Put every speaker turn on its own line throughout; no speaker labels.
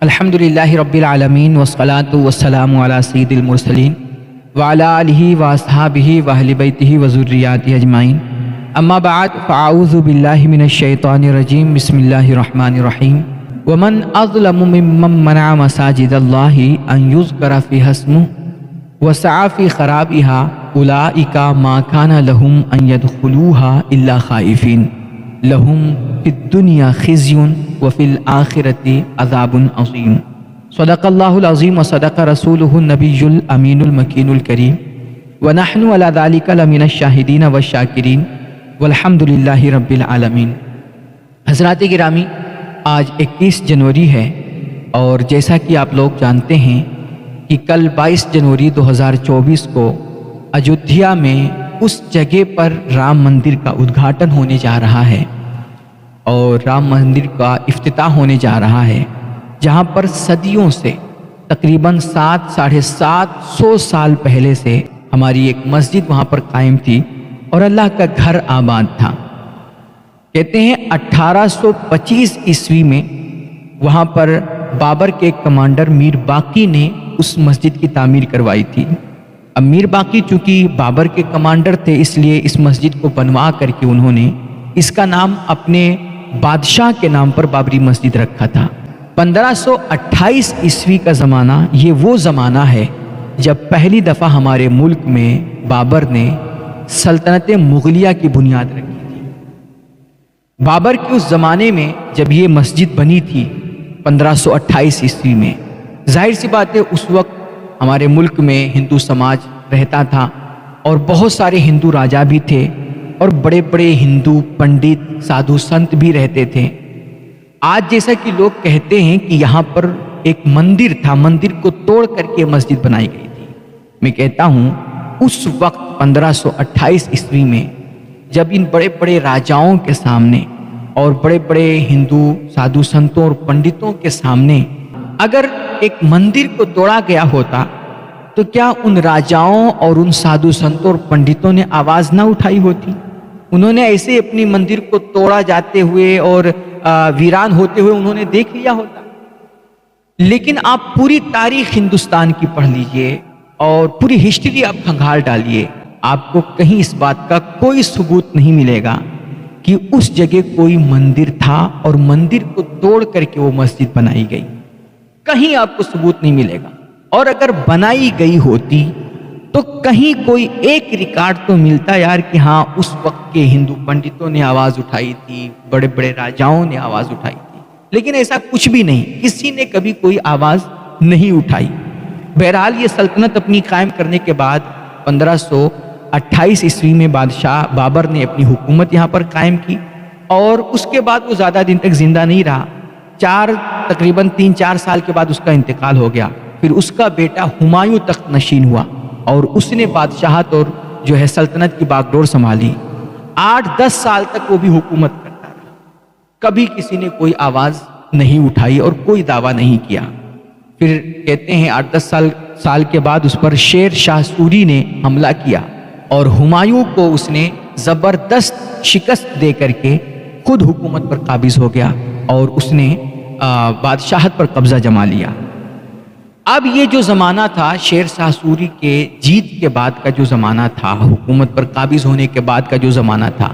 الحمدللہ رب العالمین والصلاة والسلام علی سید المرسلین وعلی آلہ واصحابہ واہل بیتہ وذریاتہ اجمعین، اما بعد فاعوذ باللہ من الشیطان الرجیم، بسم اللہ الرحمن الرحیم۔ ومن اظلم ممن منع مساجد اللہ ان یذکر فیہا اسمہ وسعی فی خرابها اولئک ما کان لهم ان يدخلوها الا خائفین لهم فی الدنیا خزی وفی الآخرۃ عذاب عظیم۔ صدق اللہ العظیم وصدق رسولہ النبی الامین المکین الکریم، ونحن علی ذلک لمن الشاہدین والشاکرین والحمد للہ رب العالمین۔ حضرات گرامی، آج 21 جنوری ہے اور جیسا کہ آپ لوگ جانتے ہیں کہ کل 22 جنوری 2024 کو اجودھیا میں اس جگہ پر رام مندر کا ادگھاٹن ہونے جا رہا ہے اور رام مندر کا افتتاح ہونے جا رہا ہے، جہاں پر صدیوں سے تقریباً 700-750 سال پہلے سے ہماری ایک مسجد وہاں پر قائم تھی اور اللہ کا گھر آباد تھا۔ کہتے ہیں 1825 عیسوی میں وہاں پر بابر کے کمانڈر میر باقی نے اس مسجد کی تعمیر کروائی تھی۔ اب میر باقی چونکہ بابر کے کمانڈر تھے، اس لیے اس مسجد کو بنوا کر کے انہوں نے اس کا نام اپنے بادشاہ کے نام پر بابری مسجد رکھا تھا۔ 1528 عیسوی کا زمانہ یہ وہ زمانہ ہے جب پہلی دفعہ ہمارے ملک میں بابر نے سلطنت مغلیہ کی بنیاد رکھی تھی۔ بابر کے اس زمانے میں جب یہ مسجد بنی تھی 1528 عیسوی میں، ظاہر سی بات ہے اس وقت ہمارے ملک میں ہندو سماج رہتا تھا اور بہت سارے ہندو راجا بھی تھے اور بڑے بڑے ہندو پنڈت سادھو سنت بھی رہتے تھے۔ آج جیسا کہ لوگ کہتے ہیں کہ یہاں پر ایک مندر تھا، مندر کو توڑ کر کے مسجد بنائی گئی تھی، میں کہتا ہوں اس وقت 1528 عیسوی میں جب ان بڑے بڑے راجاؤں کے سامنے اور بڑے بڑے ہندو سادھو سنتوں اور پنڈتوں کے سامنے اگر ایک مندر کو توڑا گیا ہوتا تو کیا ان راجاؤں اور ان سادھو سنتوں اور پنڈتوں نے آواز نہ اٹھائی ہوتی؟ انہوں نے ایسے اپنی مندر کو توڑا جاتے ہوئے اور ویران ہوتے ہوئے انہوں نے دیکھ لیا ہوتا۔ لیکن آپ پوری تاریخ ہندوستان کی پڑھ لیجئے اور پوری ہسٹری آپ کھنگال ڈالیے، آپ کو کہیں اس بات کا کوئی ثبوت نہیں ملے گا کہ اس جگہ کوئی مندر تھا اور مندر کو توڑ کر کے وہ مسجد بنائی گئی، کہیں آپ کو ثبوت نہیں ملے گا۔ اور اگر بنائی گئی ہوتی تو کہیں کوئی ایک ریکارڈ تو ملتا یار کہ ہاں اس وقت کے ہندو پنڈتوں نے آواز اٹھائی تھی، بڑے بڑے راجاؤں نے آواز اٹھائی تھی، لیکن ایسا کچھ بھی نہیں، کسی نے کبھی کوئی آواز نہیں اٹھائی۔ بہرحال یہ سلطنت اپنی قائم کرنے کے بعد 1528 عیسوی میں بادشاہ بابر نے اپنی حکومت یہاں پر قائم کی اور اس کے بعد وہ زیادہ دن تک زندہ نہیں رہا، تقریباً 3-4 سال کے بعد اس کا انتقال ہو گیا۔ پھر اس کا بیٹا ہمایوں تخت نشین ہوا اور اس نے بادشاہت اور جو ہے سلطنت کی باغ ڈور سنبھالی۔ 8-10 سال تک وہ بھی حکومت کرتا رہا، کبھی کسی نے کوئی آواز نہیں اٹھائی اور کوئی دعویٰ نہیں کیا۔ پھر کہتے ہیں 8-10 سال کے بعد اس پر شیر شاہ سوری نے حملہ کیا اور ہمایوں کو اس نے زبردست شکست دے کر کے خود حکومت پر قابض ہو گیا اور اس نے بادشاہت پر قبضہ جما لیا۔ اب یہ جو زمانہ تھا شیر شاہ سوری کے جیت کے بعد کا جو زمانہ تھا، حکومت پر قابض ہونے کے بعد کا جو زمانہ تھا،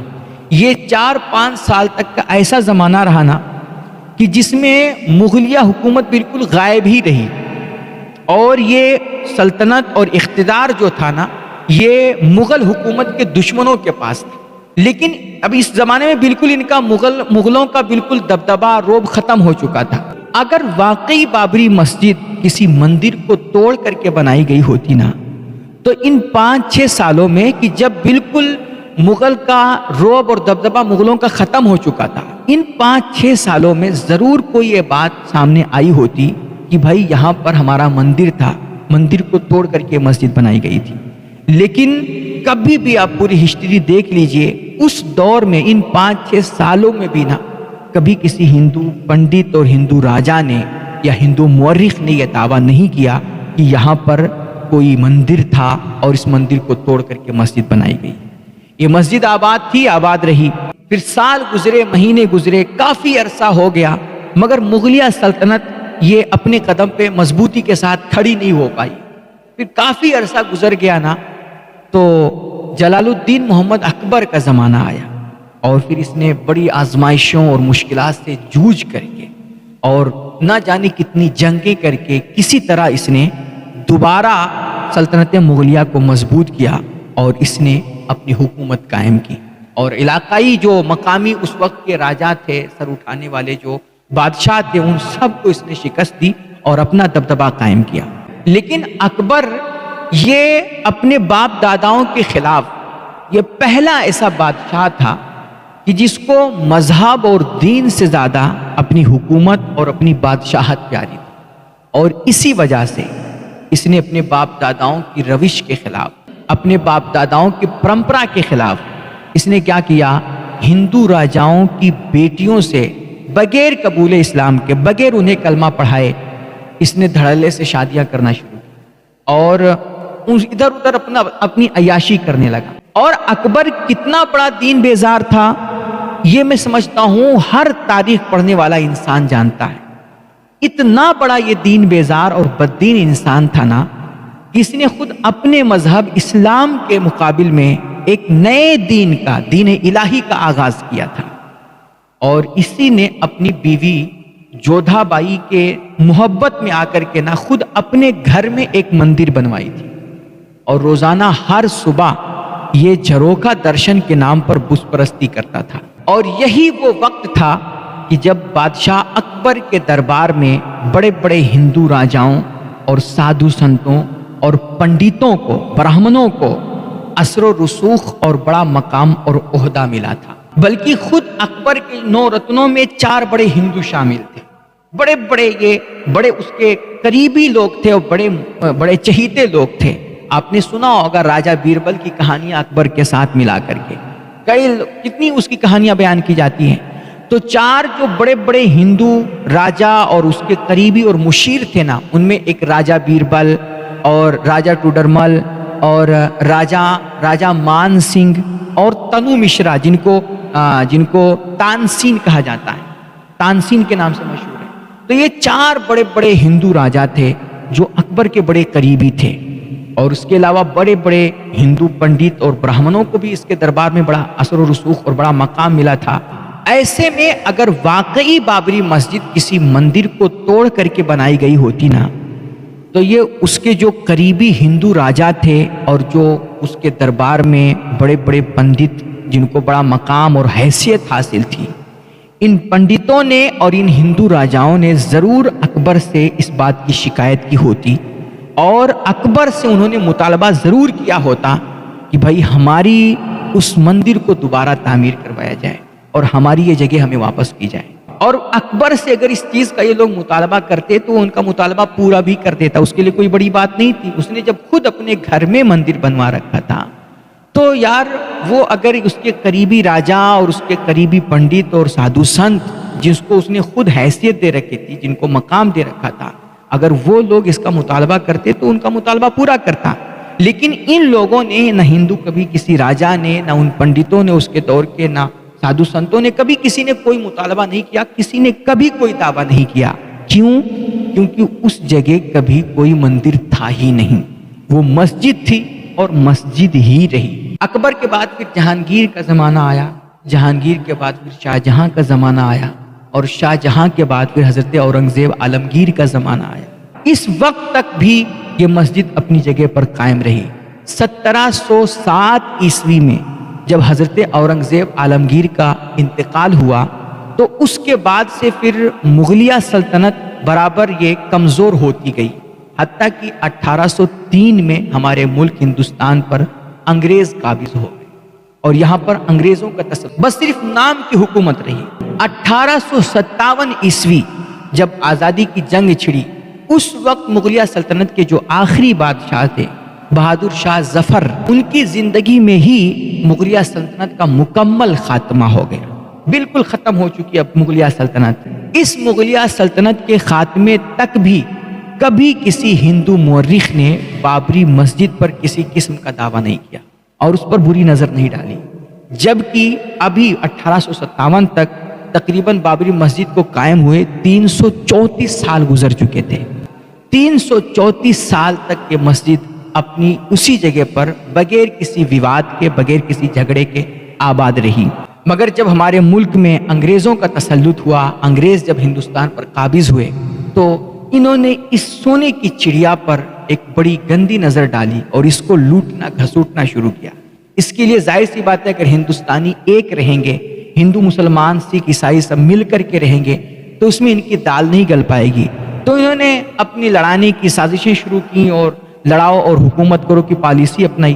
یہ 4-5 سال تک کا ایسا زمانہ رہا نا کہ جس میں مغلیہ حکومت بالکل غائب ہی رہی اور یہ سلطنت اور اقتدار جو تھا نا یہ مغل حکومت کے دشمنوں کے پاس تھا۔ لیکن اب اس زمانے میں بالکل ان کا مغلوں کا بالکل دبدبہ روب ختم ہو چکا تھا۔ اگر واقعی بابری مسجد کسی مندر کو توڑ کر کے بنائی گئی ہوتی نا تو ان 5-6 سالوں میں کہ جب بالکل مغل کا روب اور دبدبہ مغلوں کا ختم ہو چکا تھا، ان 5-6 سالوں میں ضرور کوئی یہ بات سامنے آئی ہوتی کہ بھائی یہاں پر ہمارا مندر تھا، مندر کو توڑ کر کے مسجد بنائی گئی تھی۔ لیکن کبھی بھی آپ پوری ہسٹری دیکھ لیجئے، اس دور میں ان 5-6 سالوں میں بھی نا کبھی کسی ہندو پنڈت اور ہندو راجا نے یا ہندو مورخ نے یہ دعویٰ نہیں کیا کہ یہاں پر کوئی مندر تھا اور اس مندر کو توڑ کر کے مسجد بنائی گئی۔ یہ مسجد آباد تھی، آباد رہی، پھر سال گزرے، مہینے گزرے، کافی عرصہ ہو گیا، مگر مغلیہ سلطنت یہ اپنے قدم پہ مضبوطی کے ساتھ کھڑی نہیں ہو پائی. پھر کافی عرصہ گزر گیا نا تو جلال الدین محمد اکبر کا زمانہ آیا اور پھر اس نے بڑی آزمائشوں اور مشکلات سے جوجھ کر کے اور نہ جانے کتنی جنگیں کر کے کسی طرح اس نے دوبارہ سلطنت مغلیہ کو مضبوط کیا اور اس نے اپنی حکومت قائم کی. اور علاقائی جو مقامی اس وقت کے راجا تھے، سر اٹھانے والے جو بادشاہ تھے، ان سب کو اس نے شکست دی اور اپنا دبدبہ قائم کیا. لیکن اکبر یہ اپنے باپ داداؤں کے خلاف یہ پہلا ایسا بادشاہ تھا کہ جس کو مذہب اور دین سے زیادہ اپنی حکومت اور اپنی بادشاہت پیاری تھی. اور اسی وجہ سے اس نے اپنے باپ داداؤں کی روش کے خلاف، اپنے باپ داداؤں کی پرمپرا کے خلاف اس نے کیا کیا، ہندو راجاؤں کی بیٹیوں سے بغیر قبول اسلام کے، بغیر انہیں کلمہ پڑھائے اس نے دھڑلے سے شادیاں کرنا شروع کی اور ادھر ادھر اپنی عیاشی کرنے لگا. اور اکبر کتنا بڑا دین بیزار تھا یہ میں سمجھتا ہوں ہر تاریخ پڑھنے والا انسان جانتا ہے. اتنا بڑا یہ دین بیزار اور بددین انسان تھا نا کہ اس نے خود اپنے مذہب اسلام کے مقابل میں ایک نئے دین کا، دین الہی کا آغاز کیا تھا. اور اسی نے اپنی بیوی جودھا بائی کے محبت میں آ کر کے نا خود اپنے گھر میں ایک مندر بنوائی تھی اور روزانہ ہر صبح یہ جھروکھا درشن کے نام پر بت پرستی کرتا تھا. اور یہی وہ وقت تھا کہ جب بادشاہ اکبر کے دربار میں بڑے بڑے ہندو راجاؤں اور سادھو سنتوں اور پنڈتوں کو، برہمنوں کو اثر و رسوخ اور بڑا مقام اور عہدہ ملا تھا. بلکہ خود اکبر کے 9 رتنوں میں 4 بڑے ہندو شامل تھے. یہ بڑے اس کے قریبی لوگ تھے اور بڑے چہیتے لوگ تھے. آپ نے سنا ہوگا راجہ بیربل کی کہانیاں اکبر کے ساتھ ملا کر کے کتنی اس کی کہانیاں بیان کی جاتی ہیں. تو 4 جو بڑے بڑے ہندو راجہ اور اس کے قریبی اور مشیر تھے نا، ان میں ایک راجہ بیربل اور راجہ ٹوڈرمل اور راجہ مان سنگھ اور تنو مشرا جن کو تانسین کہا جاتا ہے، تانسین کے نام سے مشہور ہے. تو یہ 4 بڑے بڑے ہندو راجہ تھے جو اکبر کے بڑے قریبی تھے. اور اس کے علاوہ بڑے بڑے ہندو پنڈت اور برہمنوں کو بھی اس کے دربار میں بڑا اثر و رسوخ اور بڑا مقام ملا تھا. ایسے میں اگر واقعی بابری مسجد کسی مندر کو توڑ کر کے بنائی گئی ہوتی نا تو یہ اس کے جو قریبی ہندو راجہ تھے اور جو اس کے دربار میں بڑے بڑے پنڈت جن کو بڑا مقام اور حیثیت حاصل تھی، ان پنڈتوں نے اور ان ہندو راجاؤں نے ضرور اکبر سے اس بات کی شکایت کی ہوتی اور اکبر سے انہوں نے مطالبہ ضرور کیا ہوتا کہ بھائی ہماری اس مندر کو دوبارہ تعمیر کروایا جائے اور ہماری یہ جگہ ہمیں واپس کی جائے. اور اکبر سے اگر اس چیز کا یہ لوگ مطالبہ کرتے تو ان کا مطالبہ پورا بھی کر دیتا، اس کے لیے کوئی بڑی بات نہیں تھی. اس نے جب خود اپنے گھر میں مندر بنوا رکھا تھا تو یار وہ اگر اس کے قریبی راجا اور اس کے قریبی پنڈت اور سادھو سنت جس کو اس نے خود حیثیت دے رکھی تھی، جن کو مقام دے رکھا تھا، اگر وہ لوگ اس کا مطالبہ کرتے تو ان کا مطالبہ پورا کرتا. لیکن ان لوگوں نے، نہ ہندو کبھی کسی راجا نے، نہ ان پنڈتوں نے اس کے دور کے، نہ سادھو سنتوں نے کبھی کسی نے کوئی مطالبہ نہیں کیا، کسی نے کبھی کوئی دعویٰ نہیں کیا. کیوں؟ کیونکہ اس جگہ کبھی کوئی مندر تھا ہی نہیں، وہ مسجد تھی اور مسجد ہی رہی. اکبر کے بعد پھر جہانگیر کا زمانہ آیا، جہانگیر کے بعد پھر شاہ جہاں کا زمانہ آیا اور شاہ جہاں کے بعد پھر حضرت اورنگزیب عالمگیر کا زمانہ آیا. اس وقت تک بھی یہ مسجد اپنی جگہ پر قائم رہی. 1707 عیسوی میں جب حضرت اورنگزیب عالمگیر کا انتقال ہوا تو اس کے بعد سے پھر مغلیہ سلطنت برابر یہ کمزور ہوتی گئی، حتیٰ کہ 1803 میں ہمارے ملک ہندوستان پر انگریز قابض ہو گئے اور یہاں پر انگریزوں کا تسلط، بس صرف نام کی حکومت رہی. 1857 عیسوی جب آزادی کی جنگ چھڑی، اس وقت مغلیہ سلطنت کے جو آخری بادشاہ تھے بہادر شاہ ظفر، ان کی زندگی میں ہی مغلیہ سلطنت کا مکمل خاتمہ ہو گیا. بالکل ختم ہو چکی اب مغلیہ سلطنت. اس مغلیہ سلطنت کے خاتمے تک بھی کبھی کسی ہندو مورخ نے بابری مسجد پر کسی قسم کا دعویٰ نہیں کیا اور اس پر بری نظر نہیں ڈالی، جبکہ ابھی 1857 تک تقریباً بابری مسجد کو قائم ہوئے 334 سال گزر چکے تھے۔ 334 سال تک یہ مسجد اپنی اسی جگہ پر بغیر کسی وواد کے، بغیر کسی جھگڑے کے آباد رہی۔ مگر جب ہمارے ملک میں انگریزوں کا تسلط ہوا، انگریز جب ہندوستان پر قابض ہوئے، تو انہوں نے اس سونے کی چڑیا پر ایک بڑی گندی نظر ڈالی اور اس کو لوٹنا گھسوٹنا شروع کیا۔ اس کے لیے ظاہر سی بات ہے اگر ہندوستانی ایک رہیں گے، ہندو مسلمان سکھ عیسائی سب مل کر کے رہیں گے، تو اس میں ان کی دال نہیں گل پائے گی۔ تو انہوں نے اپنی لڑانے کی سازشیں شروع کی اور لڑاؤ اور حکومت کرو کی پالیسی اپنائی۔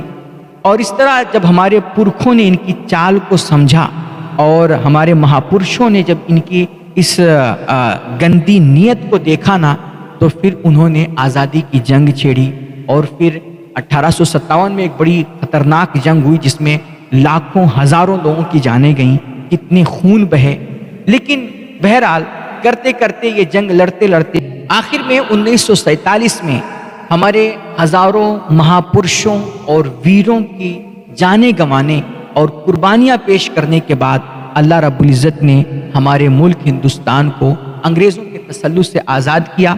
اور اس طرح جب ہمارے پرکھوں نے ان کی چال کو سمجھا اور ہمارے مہاپرشوں نے جب ان کی اس گندی نیت کو دیکھا نا، تو پھر انہوں نے آزادی کی جنگ چھیڑی۔ اور پھر 1857 میں ایک بڑی خطرناک جنگ ہوئی جس میں لاکھوں ہزاروں لوگوں کی جانیں گئیں، کتنے خون بہے۔ لیکن بہرحال کرتے کرتے یہ جنگ لڑتے لڑتے آخر میں 1947 میں ہمارے ہزاروں مہاپرشوں اور ویروں کی جانیں گنوانے اور قربانیاں پیش کرنے کے بعد اللہ رب العزت نے ہمارے ملک ہندوستان کو انگریزوں کے تسلط سے آزاد کیا،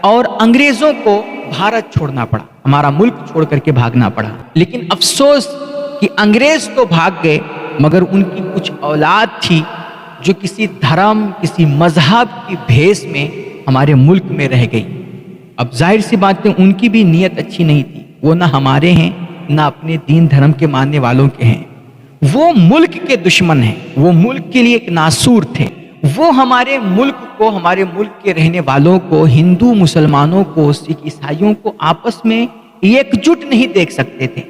اور انگریزوں کو بھارت چھوڑنا پڑا، ہمارا ملک چھوڑ کر کے بھاگنا پڑا۔ لیکن افسوس کہ انگریز تو بھاگ گئے، مگر ان کی کچھ اولاد تھی جو کسی دھرم، کسی مذہب کی بھیس میں ہمارے ملک میں رہ گئی۔ اب ظاہر سی بات ہے ان کی بھی نیت اچھی نہیں تھی، وہ نہ ہمارے ہیں نہ اپنے دین دھرم کے ماننے والوں کے ہیں، وہ ملک کے دشمن ہیں، وہ ملک کے لیے ایک ناسور تھے۔ وہ ہمارے ملک کو، ہمارے ملک کے رہنے والوں کو، ہندو مسلمانوں کو، سکھ عیسائیوں کو آپس میں یکجٹ نہیں دیکھ سکتے تھے۔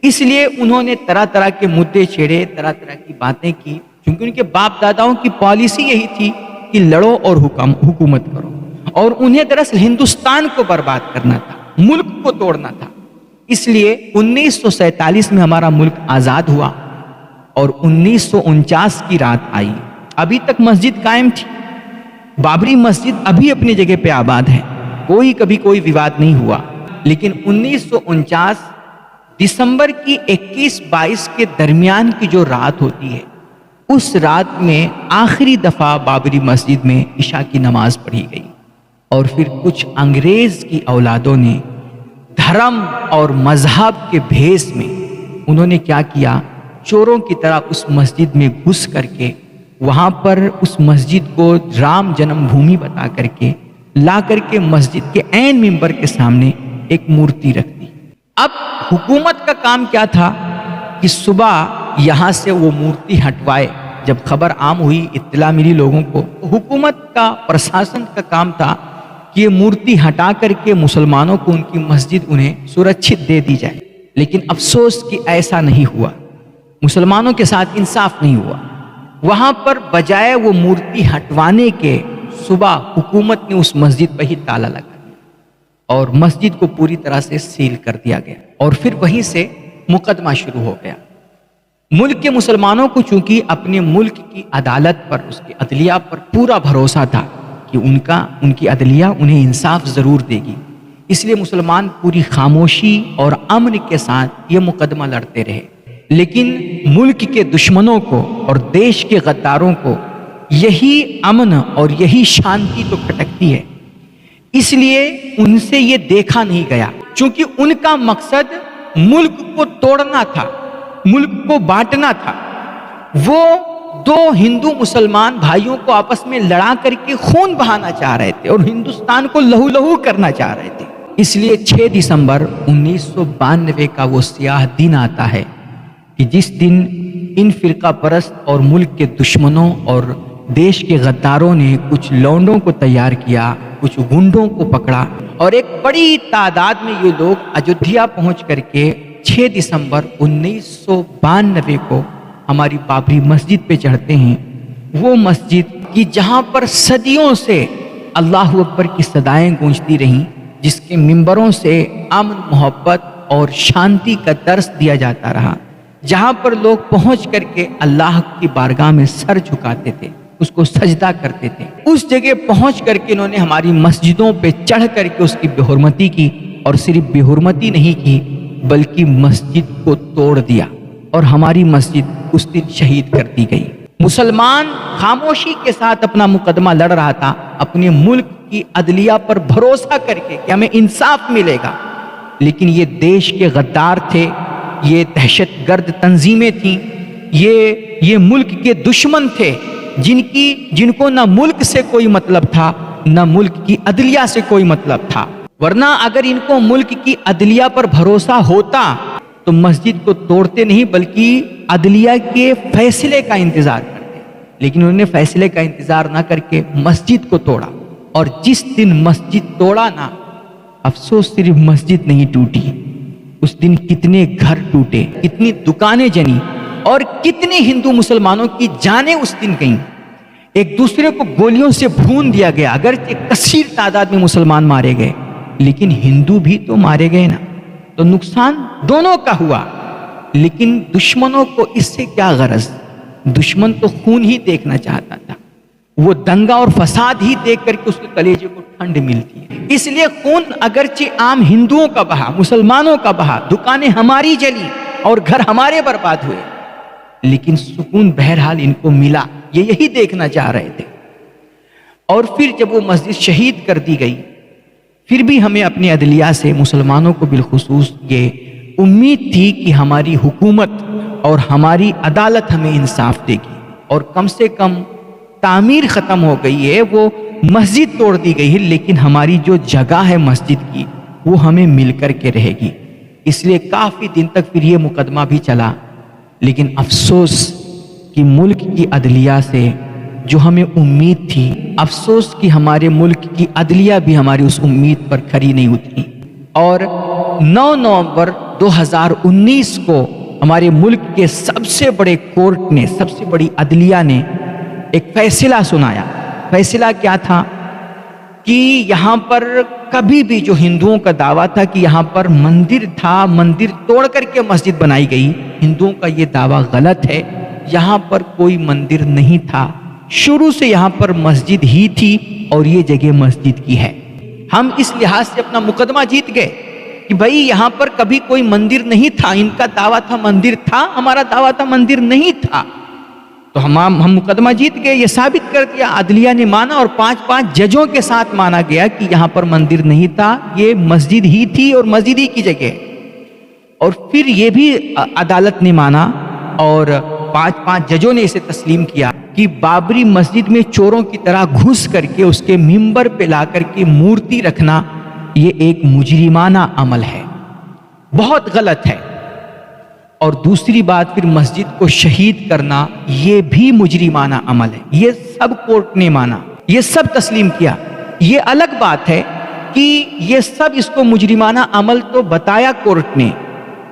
اس لیے انہوں نے طرح طرح کے مدعے چھیڑے، طرح طرح کی باتیں کی، کیونکہ ان کے باپ داداؤں کی پالیسی یہی تھی کہ لڑو اور حکومت کرو، اور انہیں دراصل ہندوستان کو برباد کرنا تھا، ملک کو توڑنا تھا۔ اس لیے 1947 میں ہمارا ملک آزاد ہوا اور 1949 کی رات آئی۔ ابھی تک مسجد قائم تھی، بابری مسجد ابھی اپنی جگہ پہ آباد ہے، کبھی کوئی وواد نہیں ہوا۔ لیکن 1949 دسمبر کی 21-22 کے درمیان کی جو رات ہوتی ہے، اس رات میں آخری دفعہ بابری مسجد میں عشاء کی نماز پڑھی گئی، اور پھر کچھ انگریز کی اولادوں نے دھرم اور مذہب کے بھیس میں انہوں نے کیا کیا، چوروں کی طرح اس مسجد میں گھس کر کے وہاں پر اس مسجد کو رام جنم بھومی بتا کر کے لا کر کے مسجد کے عین ممبر کے سامنے ایک مورتی رکھ دی۔ اب حکومت کا کام کیا تھا کہ صبح یہاں سے وہ مورتی ہٹوائے۔ جب خبر عام ہوئی، اطلاع ملی لوگوں کو، حکومت کا، پرشاسن کا کام تھا کہ یہ مورتی ہٹا کر کے مسلمانوں کو ان کی مسجد انہیں سرکشت دے دی جائے۔ لیکن افسوس کہ ایسا نہیں ہوا، مسلمانوں کے ساتھ انصاف نہیں ہوا۔ وہاں پر بجائے وہ مورتی ہٹوانے کے، صبح حکومت نے اس مسجد پہ ہی تالا لگا دیا اور مسجد کو پوری طرح سے سیل کر دیا گیا، اور پھر وہیں سے مقدمہ شروع ہو گیا۔ ملک کے مسلمانوں کو چونکہ اپنے ملک کی عدالت پر، اس کی عدلیہ پر پورا بھروسہ تھا کہ ان کی عدلیہ انہیں انصاف ضرور دے گی، اس لیے مسلمان پوری خاموشی اور امن کے ساتھ یہ مقدمہ لڑتے رہے۔ لیکن ملک کے دشمنوں کو اور دیش کے غداروں کو یہی امن اور یہی شانتی تو کھٹکتی ہے، اس لیے ان سے یہ دیکھا نہیں گیا، چونکہ ان کا مقصد ملک کو توڑنا تھا، ملک کو بانٹنا تھا۔ وہ دو ہندو مسلمان بھائیوں کو آپس میں لڑا کر کے خون بہانا چاہ رہے تھے اور ہندوستان کو لہو لہو کرنا چاہ رہے تھے۔ اس لیے 6 دسمبر 1992 کا وہ سیاہ دن آتا ہے کہ جس دن ان فرقہ پرست اور ملک کے دشمنوں اور دیش کے غداروں نے کچھ لونڈوں کو تیار کیا، کچھ گنڈوں کو پکڑا، اور ایک بڑی تعداد میں یہ لوگ ایودھیا پہنچ کر کے 6 دسمبر 1992 کو ہماری بابری مسجد پہ چڑھتے ہیں۔ وہ مسجد کی جہاں پر صدیوں سے اللہ اکبر کی صدائیں گونجتی رہیں، جس کے ممبروں سے امن، محبت اور شانتی کا درس دیا جاتا رہا، جہاں پر لوگ پہنچ کر کے اللہ کی بارگاہ میں سر جھکاتے تھے، اس کو سجدہ کرتے تھے، اس جگہ پہنچ کر کے انہوں نے ہماری مسجدوں پہ چڑھ کر کے اس کی بے حرمتی کی، اور صرف بے حرمتی نہیں کی بلکہ مسجد کو توڑ دیا، اور ہماری مسجد اس دن شہید کر دی گئی۔ مسلمان خاموشی کے ساتھ اپنا مقدمہ لڑ رہا تھا، اپنے ملک کی عدلیہ پر بھروسہ کر کے کہ ہمیں انصاف ملے گا، لیکن یہ دیش کے غدار تھے، یہ دہشت گرد تنظیمیں تھیں، یہ ملک کے دشمن تھے، جن کو نہ ملک سے کوئی مطلب تھا نہ ملک کی عدلیہ سے کوئی مطلب تھا۔ ورنہ اگر ان کو ملک کی عدلیہ پر بھروسہ ہوتا تو مسجد کو توڑتے نہیں بلکہ عدلیہ کے فیصلے کا انتظار کرتے، لیکن انہوں نے فیصلے کا انتظار نہ کر کے مسجد کو توڑا، اور جس دن مسجد توڑا نا، افسوس صرف مسجد نہیں ٹوٹی، اس دن کتنے گھر ٹوٹے، کتنی دکانیں جنی، اور کتنے ہندو مسلمانوں کی جانیں اس دن گئیں، ایک دوسرے کو گولیوں سے بھون دیا گیا، اگرچہ کثیر تعداد میں مسلمان مارے گئے لیکن ہندو بھی تو مارے گئے نا، تو نقصان دونوں کا ہوا۔ لیکن دشمنوں کو اس سے کیا غرض؟ دشمن تو خون ہی دیکھنا چاہتا تھا، وہ دنگا اور فساد ہی دیکھ کر کے اس کے کلیجے کو ٹھنڈ ملتی ہے، اس لیے خون اگرچہ عام ہندوؤں کا بہا، مسلمانوں کا بہا، دکانیں ہماری جلی اور گھر ہمارے برباد ہوئے، لیکن سکون بہرحال ان کو ملا، یہ یہی دیکھنا چاہ رہے تھے۔ اور پھر جب وہ مسجد شہید کر دی گئی، پھر بھی ہمیں اپنی عدلیہ سے، مسلمانوں کو بالخصوص، یہ امید تھی کہ ہماری حکومت اور ہماری عدالت ہمیں انصاف دے گی، اور کم سے کم تعمیر ختم ہو گئی ہے، وہ مسجد توڑ دی گئی ہے، لیکن ہماری جو جگہ ہے مسجد کی وہ ہمیں مل کر کے رہے گی۔ اس لیے کافی دن تک پھر یہ مقدمہ بھی چلا، لیکن افسوس کہ ملک کی عدلیہ سے جو ہمیں امید تھی، افسوس کہ ہمارے ملک کی عدلیہ بھی ہماری اس امید پر کھری نہیں اتری، اور 9 نومبر 2019 کو ہمارے ملک کے سب سے بڑے کورٹ نے، سب سے بڑی عدلیہ نے ایک فیصلہ سنایا۔ فیصلہ کیا تھا کہ یہاں پر کبھی بھی جو ہندوؤں کا دعویٰ تھا کہ یہاں پر مندر تھا، مندر توڑ کر کے مسجد بنائی گئی، ہندوؤں کا یہ دعویٰ غلط ہے، یہاں پر کوئی مندر نہیں تھا، شروع سے یہاں پر مسجد ہی تھی اور یہ جگہ مسجد کی ہے۔ ہم اس لحاظ سے اپنا مقدمہ جیت گئے کہ بھائی یہاں پر کبھی کوئی مندر نہیں تھا، ان کا دعویٰ تھا مندر تھا، ہمارا دعویٰ تھا مندر نہیں تھا، تو ہم مقدمہ جیت گئے، یہ ثابت کر دیا، عدلیہ نے مانا، اور 5 ججوں کے ساتھ مانا گیا کہ یہاں پر مندر نہیں تھا، یہ مسجد ہی تھی اور مسجد ہی کی جگہ۔ اور پھر یہ بھی عدالت نے مانا اور 5 ججوں نے اسے تسلیم کیا کہ بابری مسجد میں چوروں کی طرح گھس کر کے اس کے ممبر پہ لا کر کے مورتی رکھنا یہ ایک مجرمانہ عمل ہے، بہت غلط ہے۔ اور دوسری بات، پھر مسجد کو شہید کرنا یہ بھی مجرمانہ عمل ہے، یہ سب کورٹ نے مانا، یہ سب تسلیم کیا۔ یہ الگ بات ہے کہ یہ سب اس کو مجرمانہ عمل تو بتایا کورٹ نے،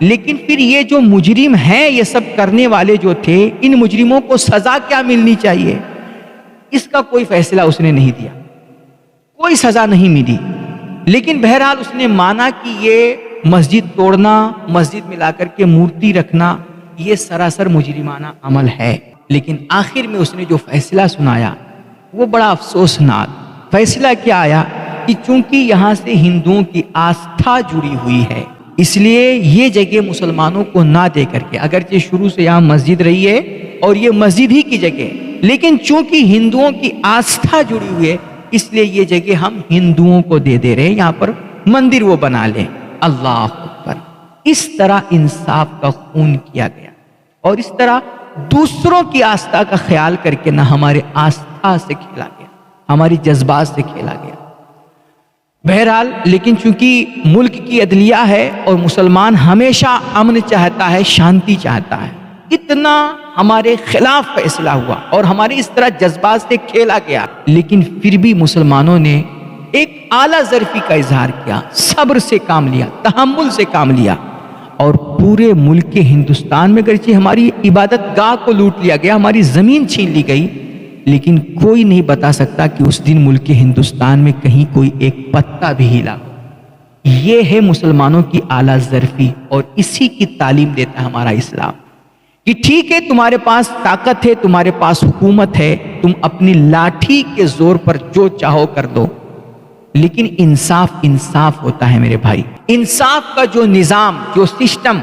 لیکن پھر یہ جو مجرم ہیں، یہ سب کرنے والے جو تھے، ان مجرموں کو سزا کیا ملنی چاہیے، اس کا کوئی فیصلہ اس نے نہیں دیا، کوئی سزا نہیں ملی، لیکن بہرحال اس نے مانا کہ یہ مسجد توڑنا، مسجد میں لا کر کے مورتی رکھنا یہ سراسر مجرمانہ عمل ہے۔ لیکن آخر میں اس نے جو فیصلہ سنایا وہ بڑا افسوسناک فیصلہ کیا آیا کہ چونکہ یہاں سے ہندوؤں کی آستھا جڑی ہوئی ہے، اس لیے یہ جگہ مسلمانوں کو نہ دے کر کے، اگرچہ شروع سے یہاں مسجد رہی ہے اور یہ مسجد ہی کی جگہ، لیکن چونکہ ہندوؤں کی آستھا جڑی ہوئی ہے اس لیے یہ جگہ ہم ہندوؤں کو دے رہے ہیں، یہاں پر مندر وہ بنا لیں۔ اللہ اکبر، اس طرح انصاف کا خون کیا گیا، اور اس طرح دوسروں کی آستھا کا خیال کر کے نہ ہمارے آستھا سے کھیلا گیا، ہماری جذبات سے کھیلا گیا۔ بہرحال لیکن چونکہ ملک کی عدلیہ ہے اور مسلمان ہمیشہ امن چاہتا ہے، شانتی چاہتا ہے، اتنا ہمارے خلاف فیصلہ ہوا اور ہمارے اس طرح جذبات سے کھیلا گیا، لیکن پھر بھی مسلمانوں نے ایک اعلیٰ ظرفی کا اظہار کیا، صبر سے کام لیا، تحمل سے کام لیا، اور پورے ملک ہندوستان میں اگرچہ ہماری عبادت گاہ کو لوٹ لیا گیا، ہماری زمین چھین لی گئی، لیکن کوئی نہیں بتا سکتا کہ اس دن ملک ہندوستان میں کہیں کوئی ایک پتا بھی ہلا۔ یہ ہے مسلمانوں کی اعلیٰ ظرفی، اور اسی کی تعلیم دیتا ہے ہمارا اسلام کہ ٹھیک ہے تمہارے پاس طاقت ہے، تمہارے پاس حکومت ہے، تم اپنی لاٹھی کے زور پر جو چاہو کر دو، لیکن انصاف ہوتا ہے میرے بھائی۔ انصاف کا جو نظام، جو سسٹم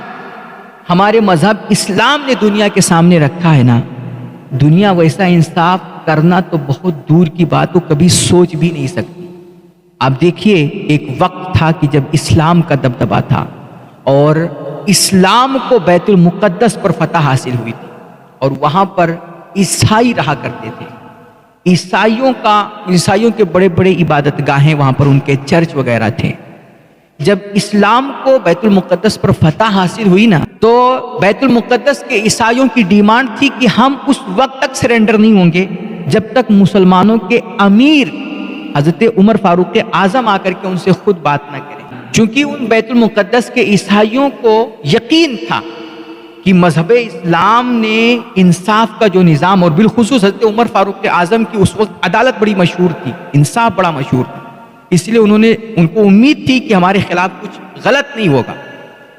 ہمارے مذہب اسلام نے دنیا کے سامنے رکھا ہے نا، دنیا ویسا انصاف کرنا تو بہت دور کی بات، وہ کبھی سوچ بھی نہیں سکتی۔ آپ دیکھیے، ایک وقت تھا کہ جب اسلام کا دبدبا تھا اور اسلام کو بیت المقدس پر فتح حاصل ہوئی تھی، اور وہاں پر عیسائی رہا کرتے تھے۔ عیسائیوں کے بڑے بڑے عبادت گاہیں وہاں پر، ان کے چرچ وغیرہ تھے۔ جب اسلام کو بیت المقدس پر فتح حاصل ہوئی نا، تو بیت المقدس کے عیسائیوں کی ڈیمانڈ تھی کہ ہم اس وقت تک سرنڈر نہیں ہوں گے جب تک مسلمانوں کے امیر حضرت عمر فاروق اعظم آ کر کے ان سے خود بات نہ کریں، چونکہ ان بیت المقدس کے عیسائیوں کو یقین تھا کہ مذہب اسلام نے انصاف کا جو نظام، اور بالخصوص حضرت عمر فاروق اعظم کی اس وقت عدالت بڑی مشہور تھی، انصاف بڑا مشہور تھا، اس لیے ان کو امید تھی کہ ہمارے خلاف کچھ غلط نہیں ہوگا،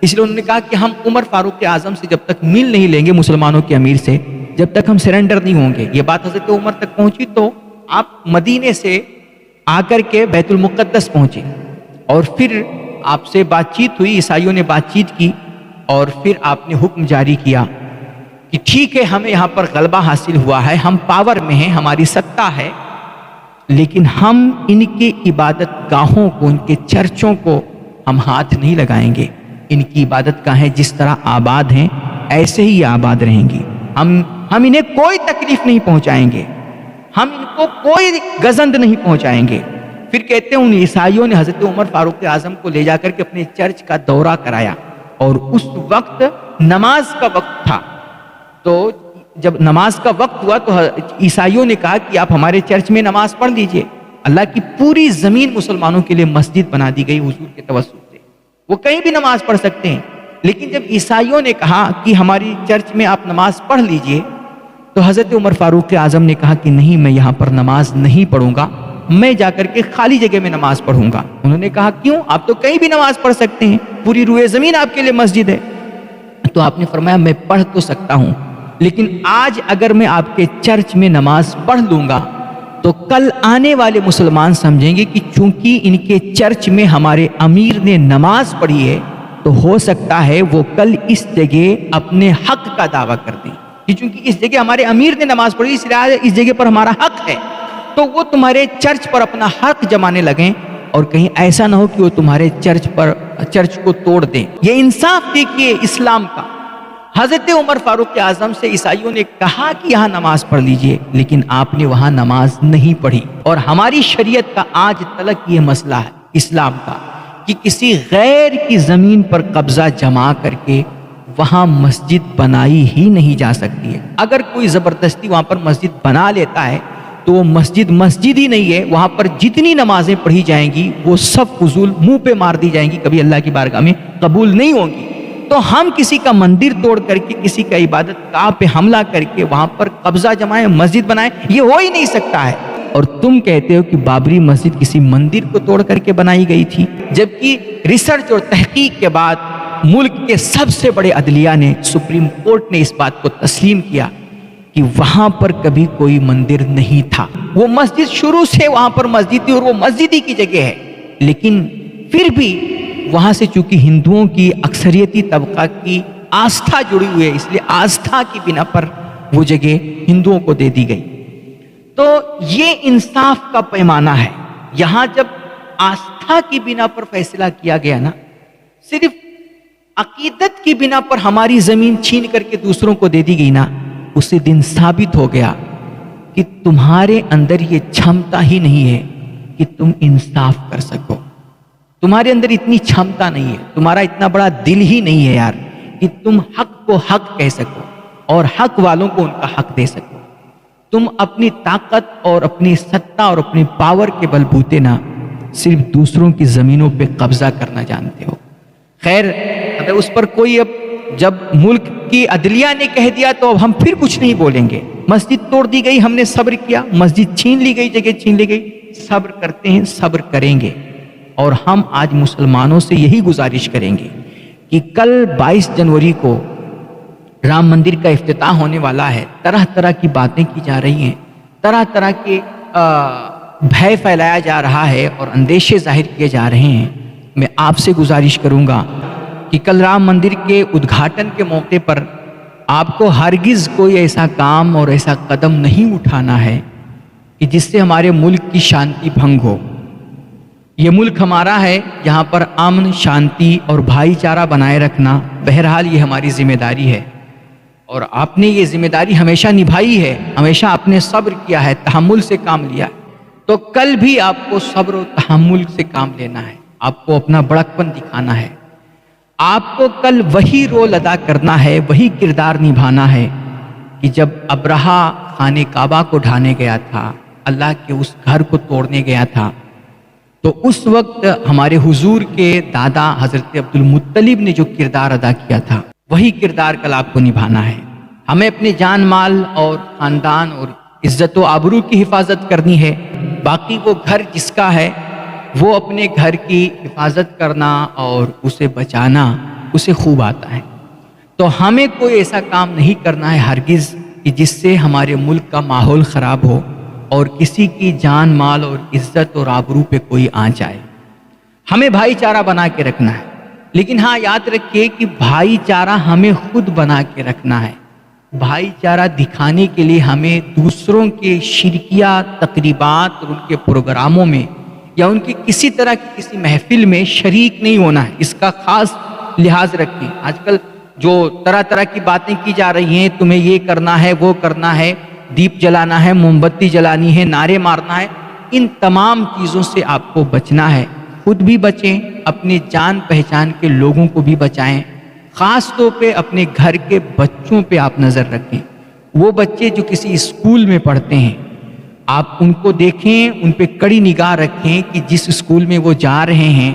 اس لیے انہوں نے کہا کہ ہم عمر فاروق اعظم سے جب تک مل نہیں لیں گے، مسلمانوں کے امیر سے، جب تک ہم سرنڈر نہیں ہوں گے۔ یہ بات حضرت عمر تک پہنچی تو آپ مدینے سے آ کر کے بیت المقدس پہنچے، اور پھر آپ سے بات چیت ہوئی، عیسائیوں نے بات چیت کی، اور پھر آپ نے حکم جاری کیا کہ ٹھیک ہے، ہمیں یہاں پر غلبہ حاصل ہوا ہے، ہم پاور میں ہیں، ہماری سطح ہے، لیکن ہم ان کی عبادت گاہوں کو، ان کے چرچوں کو ہم ہاتھ نہیں لگائیں گے۔ ان کی عبادت گاہیں جس طرح آباد ہیں ایسے ہی آباد رہیں گی، ہم انہیں کوئی تکلیف نہیں پہنچائیں گے، ہم ان کو کوئی گزند نہیں پہنچائیں گے۔ پھر کہتے ہیں ان عیسائیوں نے حضرت عمر فاروق اعظم کو لے جا کر کے اپنے چرچ کا دورہ کرایا، اور اس وقت نماز کا وقت تھا، تو جب نماز کا وقت ہوا تو عیسائیوں نے کہا کہ آپ ہمارے چرچ میں نماز پڑھ لیجئے۔ اللہ کی پوری زمین مسلمانوں کے لیے مسجد بنا دی گئی حضور کے توسط سے، وہ کہیں بھی نماز پڑھ سکتے ہیں، لیکن جب عیسائیوں نے کہا کہ ہماری چرچ میں آپ نماز پڑھ لیجئے، تو حضرت عمر فاروق اعظم نے کہا کہ نہیں، میں یہاں پر نماز نہیں پڑھوں گا، میں جا کر کے خالی جگہ میں نماز پڑھوں گا۔ انہوں نے کہا کیوں؟ آپ تو کہیں بھی نماز پڑھ سکتے ہیں، پوری روئے زمین آپ کے لیے مسجد ہے۔ تو آپ نے فرمایا میں پڑھ تو سکتا ہوں، لیکن آج اگر میں آپ کے چرچ میں نماز پڑھ لوں گا تو کل آنے والے مسلمان سمجھیں گے کہ چونکہ ان کے چرچ میں ہمارے امیر نے نماز پڑھی ہے، تو ہو سکتا ہے وہ کل اس جگہ اپنے حق کا دعویٰ کر دیں کہ چونکہ اس جگہ ہمارے امیر نے نماز پڑھی، اس لیے اس جگہ پر ہمارا حق ہے، تو وہ تمہارے چرچ پر اپنا حق جمانے لگیں، اور کہیں ایسا نہ ہو کہ وہ تمہارے چرچ کو توڑ دیں۔ یہ انصاف دیکھیے اسلام کا۔ حضرت عمر فاروق اعظم سے عیسائیوں نے کہا کہ یہاں نماز پڑھ لیجئے، لیکن آپ نے وہاں نماز نہیں پڑھی، اور ہماری شریعت کا آج تلک یہ مسئلہ ہے اسلام کا کہ کسی غیر کی زمین پر قبضہ جما کر کے وہاں مسجد بنائی ہی نہیں جا سکتی ہے۔ اگر کوئی زبردستی وہاں پر مسجد بنا لیتا ہے تو وہ مسجد ہی نہیں ہے، وہاں پر جتنی نمازیں پڑھی جائیں گی وہ سب فضول منہ پہ مار دی جائیں گی، کبھی اللہ کی بارگاہ میں قبول نہیں ہوں گی۔ تو ہم کسی کا مندر توڑ کر کے، کسی کا عبادت گاہ پہ حملہ کر کے وہاں پر قبضہ جمائیں، مسجد بنائیں، یہ ہو ہی نہیں سکتا ہے۔ اور تم کہتے ہو کہ بابری مسجد کسی مندر کو توڑ کر کے بنائی گئی تھی، جبکہ ریسرچ اور تحقیق کے بعد ملک کے سب سے بڑے عدلیہ نے، سپریم کورٹ نے اس بات کو تسلیم کیا کہ وہاں پر کبھی کوئی مندر نہیں تھا، وہ مسجد شروع سے وہاں پر مسجد تھی، اور وہ مسجد ہی کی جگہ ہے، لیکن پھر بھی وہاں سے چونکہ ہندوؤں کی اکثریتی طبقہ کی آستھا جڑی ہوئی ہے، اس لیے آستھا کی بنا پر وہ جگہ ہندوؤں کو دے دی گئی۔ تو یہ انصاف کا پیمانہ ہے۔ یہاں جب آستھا کی بنا پر فیصلہ کیا گیا نا، صرف عقیدت کی بنا پر ہماری زمین چھین کر کے دوسروں کو دے دی گئی نا، اسی دن ثابت ہو گیا کہ تمہارے اندر یہ چھمتا ہی نہیں ہے کہ تم انصاف کر سکو، تمہارے اندر اتنی چھمتا نہیں ہے، تمہارا اتنا بڑا دل ہی نہیں ہے یار کہ تم حق کو حق کہہ سکو اور حق والوں کو ان کا حق دے سکو۔ تم اپنی طاقت اور اپنی ستہ اور اپنی پاور کے بل بوتے نہ صرف دوسروں کی زمینوں پہ قبضہ کرنا جانتے ہو۔ خیر، اگر اس پر کوئی اب جب ملک کی عدلیہ نے کہہ دیا تو اب ہم پھر کچھ نہیں بولیں گے۔ مسجد توڑ دی گئی، ہم نے صبر کیا، مسجد چھین لی گئی، جگہ چھین لی گئی، صبر کرتے ہیں، صبر کریں گے۔ اور ہم آج مسلمانوں سے یہی گزارش کریں گے کہ کل 22 جنوری کو رام مندر کا افتتاح ہونے والا ہے، طرح طرح کی باتیں کی جا رہی ہیں، طرح طرح کے بھے پھیلایا جا رہا ہے اور اندیشے ظاہر کیے جا رہے ہیں۔ میں آپ سے گزارش کروں گا کہ کل رام مندر کے ادگھاٹن کے موقع پر آپ کو ہرگز کوئی ایسا کام اور ایسا قدم نہیں اٹھانا ہے کہ جس سے ہمارے ملک کی شانتی بھنگ ہو۔ یہ ملک ہمارا ہے، یہاں پر امن، شانتی اور بھائی چارہ بنائے رکھنا بہرحال یہ ہماری ذمہ داری ہے، اور آپ نے یہ ذمہ داری ہمیشہ نبھائی ہے، ہمیشہ آپ نے صبر کیا ہے، تحمل سے کام لیا ہے، تو کل بھی آپ کو صبر و تحمل سے کام لینا ہے، آپ کو اپنا بڑکپن دکھانا ہے، آپ کو کل وہی رول ادا کرنا ہے، وہی کردار نبھانا ہے کہ جب ابرہہ خانہ کعبہ کو ڈھانے گیا تھا، اللہ کے اس گھر کو توڑنے گیا تھا، تو اس وقت ہمارے حضور کے دادا حضرت عبد المطلب نے جو کردار ادا کیا تھا وہی کردار کل آپ کو نبھانا ہے۔ ہمیں اپنے جان مال اور خاندان اور عزت و آبرو کی حفاظت کرنی ہے، باقی وہ گھر جس کا ہے وہ اپنے گھر کی حفاظت کرنا اور اسے بچانا اسے خوب آتا ہے، تو ہمیں کوئی ایسا کام نہیں کرنا ہے ہرگز کہ جس سے ہمارے ملک کا ماحول خراب ہو اور کسی کی جان مال اور عزت اور آبرو پہ کوئی آنچ آئے۔ ہمیں بھائی چارہ بنا کے رکھنا ہے، لیکن ہاں یاد رکھیے کہ بھائی چارہ ہمیں خود بنا کے رکھنا ہے۔ بھائی چارہ دکھانے کے لیے ہمیں دوسروں کے شرکیہ تقریبات اور ان کے پروگراموں میں یا ان کی کسی طرح کی کسی محفل میں شریک نہیں ہونا ہے، اس کا خاص لحاظ رکھیں۔ آج کل جو طرح طرح کی باتیں کی جا رہی ہیں، تمہیں یہ کرنا ہے، وہ کرنا ہے، دیپ جلانا ہے، موم بتی جلانی ہے، نعرے مارنا ہے، ان تمام چیزوں سے آپ کو بچنا ہے، خود بھی بچیں، اپنے جان پہچان کے لوگوں کو بھی بچائیں، خاص طور پہ اپنے گھر کے بچوں پہ آپ نظر رکھیں۔ وہ بچے جو کسی اسکول میں پڑھتے ہیں، آپ ان کو دیکھیں، ان پہ کڑی نگاہ رکھیں کہ جس اسکول میں وہ جا رہے ہیں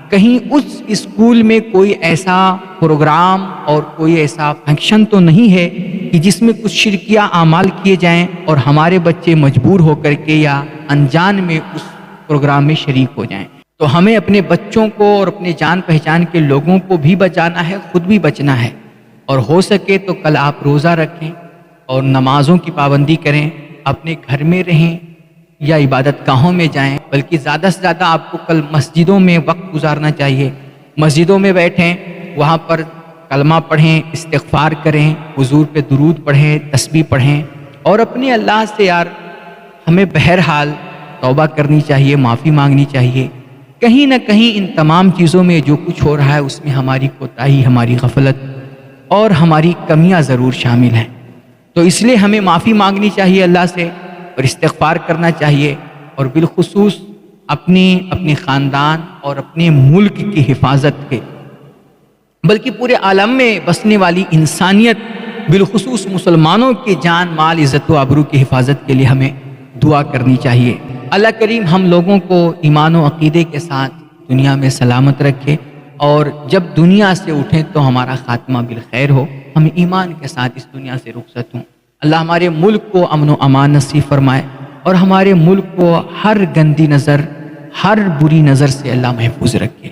کہیں اس اسکول میں کوئی ایسا پروگرام اور کوئی ایسا فنکشن تو نہیں ہے کہ جس میں کچھ شرکیہ اعمال کیے جائیں اور ہمارے بچے مجبور ہو کر کے یا انجان میں اس پروگرام میں شریک ہو جائیں۔ تو ہمیں اپنے بچوں کو اور اپنے جان پہچان کے لوگوں کو بھی بچانا ہے، خود بھی بچنا ہے، اور ہو سکے تو کل آپ روزہ رکھیں اور نمازوں کی پابندی کریں، اپنے گھر میں رہیں یا عبادت گاہوں میں جائیں، بلکہ زیادہ سے زیادہ آپ کو کل مسجدوں میں وقت گزارنا چاہیے۔ مسجدوں میں بیٹھیں، وہاں پر کلمہ پڑھیں، استغفار کریں، حضور پہ درود پڑھیں، تسبیح پڑھیں، اور اپنے اللہ سے یار ہمیں بہرحال توبہ کرنی چاہیے، معافی مانگنی چاہیے۔ کہیں نہ کہیں ان تمام چیزوں میں جو کچھ ہو رہا ہے اس میں ہماری کوتاہی، ہماری غفلت اور ہماری کمیاں ضرور شامل ہیں، تو اس لیے ہمیں معافی مانگنی چاہیے اللہ سے اور استغفار کرنا چاہیے، اور بالخصوص اپنے خاندان اور اپنے ملک کی حفاظت کے بلکہ پورے عالم میں بسنے والی انسانیت بالخصوص مسلمانوں کے جان مال عزت و آبرو کی حفاظت کے لیے ہمیں دعا کرنی چاہیے۔ اللہ کریم ہم لوگوں کو ایمان و عقیدے کے ساتھ دنیا میں سلامت رکھے، اور جب دنیا سے اٹھیں تو ہمارا خاتمہ بالخیر ہو، ہم ایمان کے ساتھ اس دنیا سے رخصت ہوں۔ اللہ ہمارے ملک کو امن و امان نصیب فرمائے، اور ہمارے ملک کو ہر گندی نظر، ہر بری نظر سے اللہ محفوظ رکھے۔